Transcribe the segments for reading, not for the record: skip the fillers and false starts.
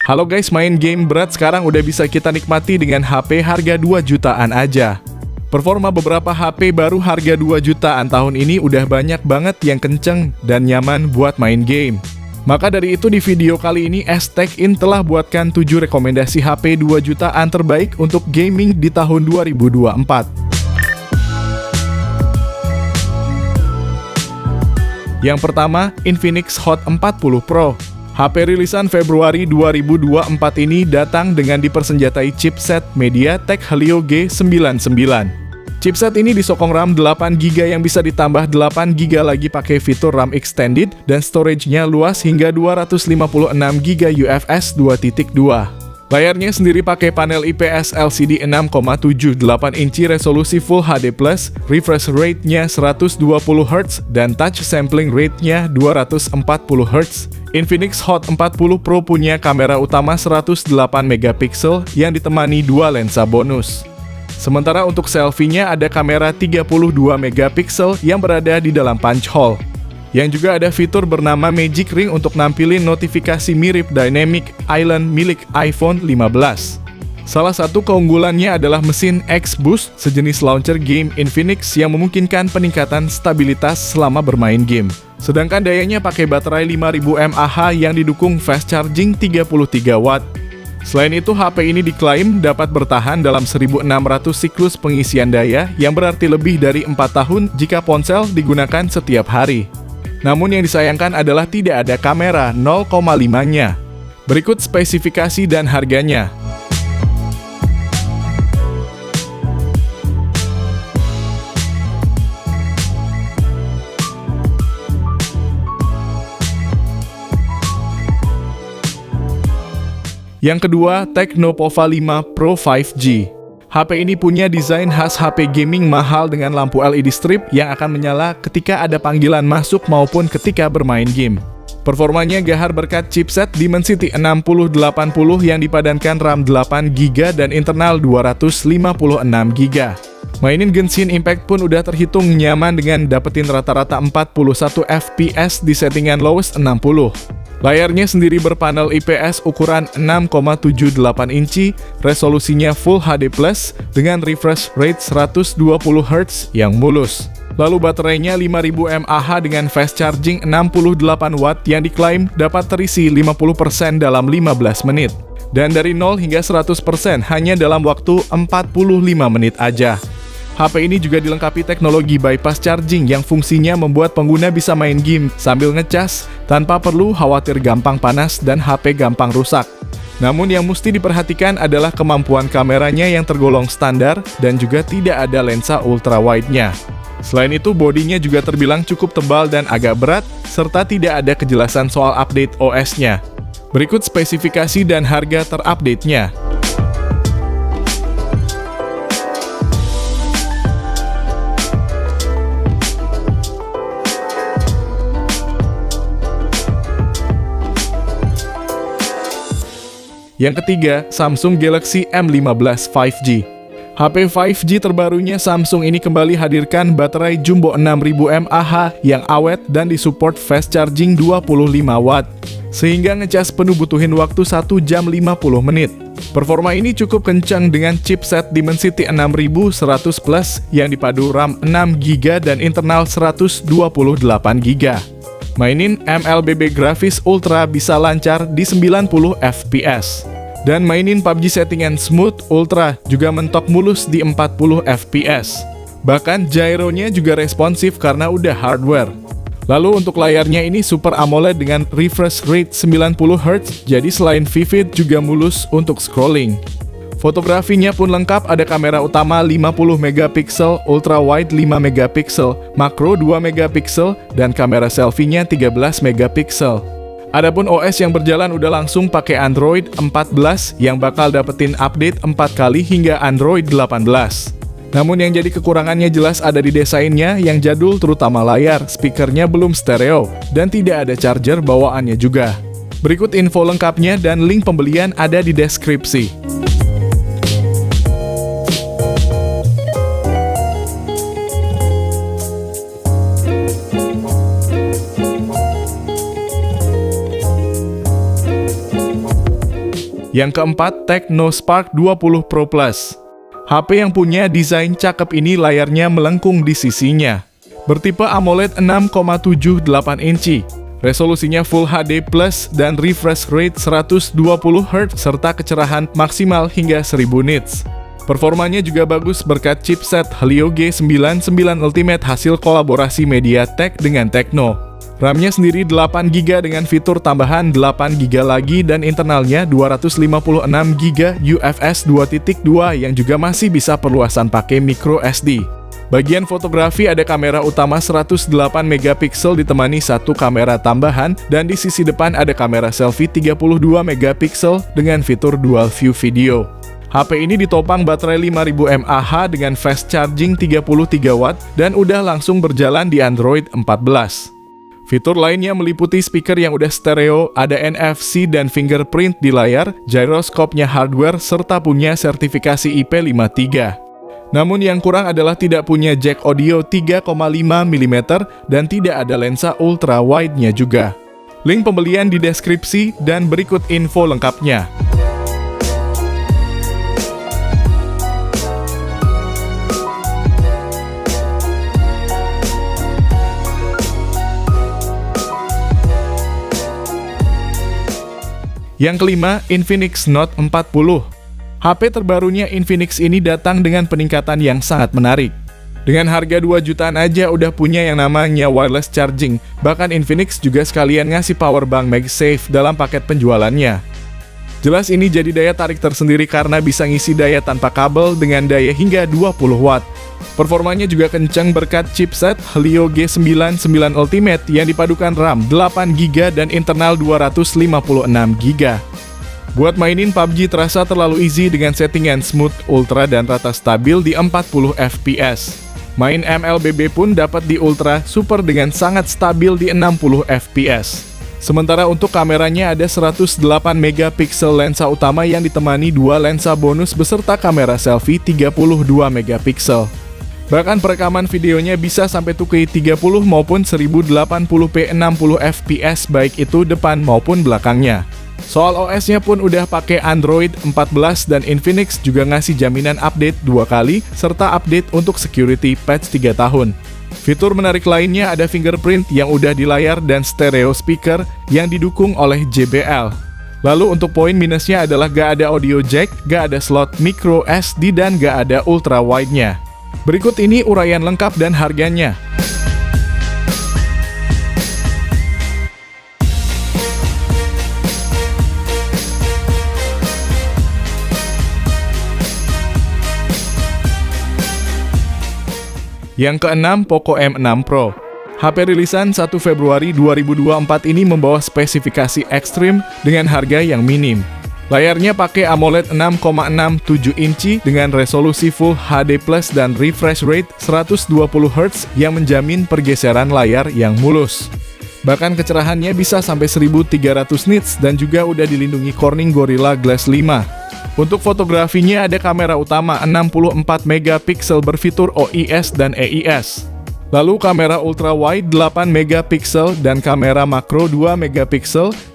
Halo guys, main game berat sekarang udah bisa kita nikmati dengan HP harga 2 jutaan aja. Performa beberapa HP baru harga 2 jutaan tahun ini udah banyak banget yang kenceng dan nyaman buat main game. Maka dari itu di video kali ini STechIn telah buatkan 7 rekomendasi HP 2 jutaan terbaik untuk gaming di tahun 2024. Yang pertama, Infinix Hot 40 Pro. HP rilisan Februari 2024 ini datang dengan dipersenjatai chipset MediaTek Helio G99. Chipset ini disokong RAM 8GB yang bisa ditambah 8GB lagi pakai fitur RAM extended dan storage-nya luas hingga 256GB UFS 2.2. Layarnya sendiri pakai panel IPS LCD 6,78 inci resolusi Full HD+, refresh rate-nya 120Hz dan touch sampling rate-nya 240Hz. Infinix Hot 40 Pro punya kamera utama 108MP yang ditemani 2 lensa bonus. Sementara untuk selfie-nya ada kamera 32MP yang berada di dalam punch hole. Yang juga ada fitur bernama Magic Ring untuk nampilin notifikasi mirip Dynamic Island milik iPhone 15. Salah satu keunggulannya adalah mesin X-Boost, sejenis launcher game Infinix yang memungkinkan peningkatan stabilitas selama bermain game. Sedangkan dayanya pakai baterai 5000 mAh yang didukung fast charging 33 watt. Selain itu, HP ini diklaim dapat bertahan dalam 1600 siklus pengisian daya yang berarti lebih dari 4 tahun jika ponsel digunakan setiap hari. Namun yang disayangkan adalah tidak ada kamera 0,5-nya. Berikut spesifikasi dan harganya. Yang kedua, Tecnopova 5 Pro 5G. HP ini punya desain khas HP gaming mahal dengan lampu LED strip yang akan menyala ketika ada panggilan masuk maupun ketika bermain game. Performanya gahar berkat chipset Dimensity 6080 yang dipadankan RAM 8GB dan internal 256GB. Mainin Genshin Impact pun udah terhitung nyaman dengan dapetin rata-rata 41 FPS di settingan lowest 60. Layarnya sendiri berpanel IPS ukuran 6,78 inci, resolusinya Full HD+, dengan refresh rate 120Hz yang mulus. Lalu baterainya 5000 mAh dengan fast charging 68 watt yang diklaim dapat terisi 50% dalam 15 menit. Dan dari 0 hingga 100% hanya dalam waktu 45 menit aja. HP ini juga dilengkapi teknologi bypass charging yang fungsinya membuat pengguna bisa main game sambil ngecas tanpa perlu khawatir gampang panas dan HP gampang rusak. Namun yang mesti diperhatikan adalah kemampuan kameranya yang tergolong standar dan juga tidak ada lensa ultra wide-nya. Selain itu, bodinya juga terbilang cukup tebal dan agak berat, serta tidak ada kejelasan soal update OS-nya. Berikut spesifikasi dan harga terupdate-nya. Yang ketiga, Samsung Galaxy M15 5G. HP 5G terbarunya Samsung ini kembali hadirkan baterai jumbo 6000 mAh yang awet dan disupport fast charging 25 watt, sehingga ngecas penuh butuhin waktu 1 jam 50 menit. Performa ini cukup kencang dengan chipset Dimensity 6100 yang dipadu RAM 6GB dan internal 128GB. Mainin MLBB grafis Ultra bisa lancar di 90 FPS. Dan mainin PUBG settingan Smooth Ultra juga mentok mulus di 40 FPS. Bahkan gyronya juga responsif karena udah hardware. Lalu untuk layarnya ini Super AMOLED dengan refresh rate 90Hz, jadi selain vivid juga mulus untuk scrolling. Fotografinya pun lengkap, ada kamera utama 50MP, ultra wide 5MP, makro 2MP, dan kamera selfie-nya 13MP. Adapun OS yang berjalan udah langsung pakai Android 14 yang bakal dapetin update 4 kali hingga Android 18. Namun yang jadi kekurangannya jelas ada di desainnya yang jadul, terutama layar, speakernya belum stereo, dan tidak ada charger bawaannya juga. Berikut info lengkapnya dan link pembelian ada di deskripsi. Yang keempat, Tecno Spark 20 Pro Plus. HP yang punya desain cakep ini layarnya melengkung di sisinya. Bertipe AMOLED 6,78 inci. Resolusinya Full HD Plus dan refresh rate 120 Hz serta kecerahan maksimal hingga 1000 nits. Performanya juga bagus berkat chipset Helio G99 Ultimate hasil kolaborasi MediaTek dengan Tecno. RAM-nya sendiri 8GB dengan fitur tambahan 8GB lagi dan internalnya 256GB UFS 2.2 yang juga masih bisa perluasan pakai micro SD. Bagian fotografi ada kamera utama 108MP ditemani satu kamera tambahan dan di sisi depan ada kamera selfie 32MP dengan fitur dual view video. HP ini ditopang baterai 5000 mAh dengan fast charging 33W dan udah langsung berjalan di Android 14. Fitur lainnya meliputi speaker yang udah stereo, ada NFC dan fingerprint di layar, gyroscope-nya hardware, serta punya sertifikasi IP53. Namun yang kurang adalah tidak punya jack audio 3,5mm dan tidak ada lensa ultra wide-nya juga. Link pembelian di deskripsi dan berikut info lengkapnya. Yang kelima, Infinix Note 40. HP terbarunya Infinix ini datang dengan peningkatan yang sangat menarik. Dengan harga 2 jutaan aja udah punya yang namanya wireless charging. Bahkan Infinix juga sekalian ngasih powerbank MagSafe dalam paket penjualannya. Jelas ini jadi daya tarik tersendiri karena bisa ngisi daya tanpa kabel dengan daya hingga 20 watt. Performanya juga kencang berkat chipset Helio G99 Ultimate yang dipadukan RAM 8GB dan internal 256GB. Buat mainin PUBG terasa terlalu easy dengan settingan smooth, ultra, dan rata stabil di 40 fps. Main MLBB pun dapat di ultra, super dengan sangat stabil di 60 fps. Sementara untuk kameranya ada 108MP lensa utama yang ditemani 2 lensa bonus beserta kamera selfie 32MP. Bahkan perekaman videonya bisa sampai 2K 30 maupun 1080p 60 fps baik itu depan maupun belakangnya. Soal OS-nya pun udah pakai Android 14 dan Infinix juga ngasih jaminan update 2 kali serta update untuk security patch 3 tahun. Fitur menarik lainnya ada fingerprint yang udah di layar dan stereo speaker yang didukung oleh JBL. Lalu untuk poin minusnya adalah gak ada audio jack, gak ada slot micro SD dan gak ada ultra wide-nya. Berikut ini uraian lengkap dan harganya. Yang keenam, Poco M6 Pro. HP rilisan 1 Februari 2024 ini membawa spesifikasi ekstrim dengan harga yang minim. Layarnya pakai AMOLED 6,67 inci dengan resolusi Full HD Plus dan refresh rate 120 Hz yang menjamin pergeseran layar yang mulus. Bahkan kecerahannya bisa sampai 1300 nits dan juga udah dilindungi Corning Gorilla Glass 5. Untuk fotografinya ada kamera utama 64MP berfitur OIS dan EIS. Lalu kamera ultra wide 8MP dan kamera makro 2MP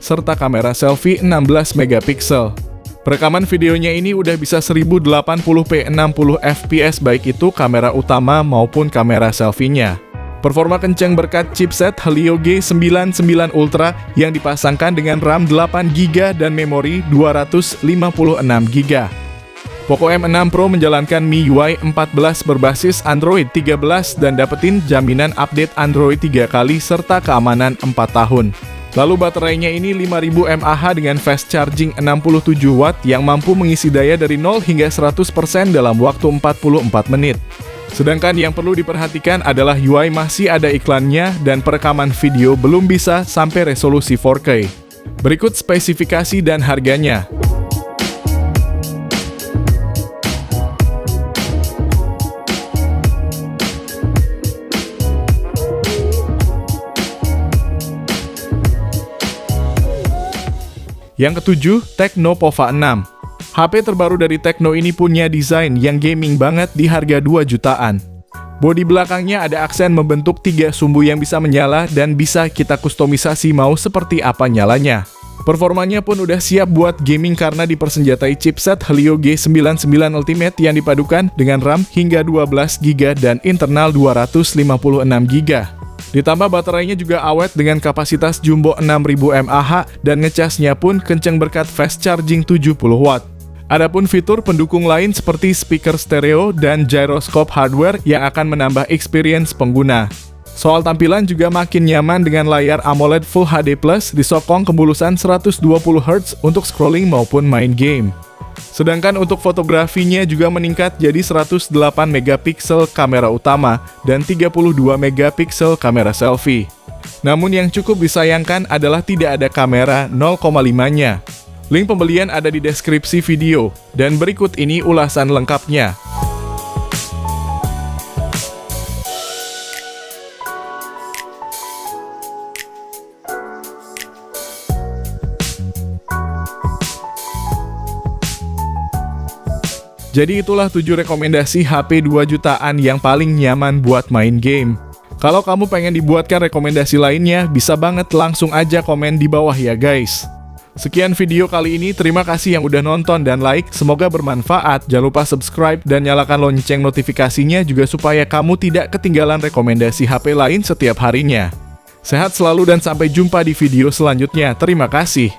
serta kamera selfie 16MP. Perekaman videonya ini udah bisa 1080p 60 fps baik itu kamera utama maupun kamera selfie-nya. Performa kencang berkat chipset Helio G99 Ultra yang dipasangkan dengan RAM 8GB dan memori 256GB. Poco M6 Pro menjalankan MIUI 14 berbasis Android 13 dan dapetin jaminan update Android 3 kali serta keamanan 4 tahun. Lalu baterainya ini 5000 mAh dengan fast charging 67W yang mampu mengisi daya dari 0 hingga 100% dalam waktu 44 menit. Sedangkan yang perlu diperhatikan adalah UI masih ada iklannya dan perekaman video belum bisa sampai resolusi 4K. Berikut spesifikasi dan harganya. Yang ketujuh, Tecno Pova 6. HP terbaru dari Tecno ini punya desain yang gaming banget di harga 2 jutaan. Bodi belakangnya ada aksen membentuk 3 sumbu yang bisa menyala dan bisa kita kustomisasi mau seperti apa nyalanya. Performanya pun udah siap buat gaming karena dipersenjatai chipset Helio G99 Ultimate yang dipadukan dengan RAM hingga 12GB dan internal 256GB. Ditambah baterainya juga awet dengan kapasitas jumbo 6000 mAh dan ngecasnya pun kenceng berkat fast charging 70 watt. Adapun fitur pendukung lain seperti speaker stereo dan gyroscope hardware yang akan menambah experience pengguna. Soal tampilan juga makin nyaman dengan layar AMOLED Full HD Plus disokong kemulusan 120Hz untuk scrolling maupun main game. Sedangkan untuk fotografinya juga meningkat jadi 108 megapiksel kamera utama dan 32 megapiksel kamera selfie. Namun yang cukup disayangkan adalah tidak ada kamera 0,5-nya. Link pembelian ada di deskripsi video, dan berikut ini ulasan lengkapnya. Jadi itulah 7 rekomendasi HP 2 jutaan yang paling nyaman buat main game. Kalau kamu pengen dibuatkan rekomendasi lainnya, bisa banget langsung aja komen di bawah ya guys. Sekian video kali ini, terima kasih yang udah nonton dan like, semoga bermanfaat. Jangan lupa subscribe dan nyalakan lonceng notifikasinya juga supaya kamu tidak ketinggalan rekomendasi HP lain setiap harinya. Sehat selalu dan sampai jumpa di video selanjutnya, terima kasih.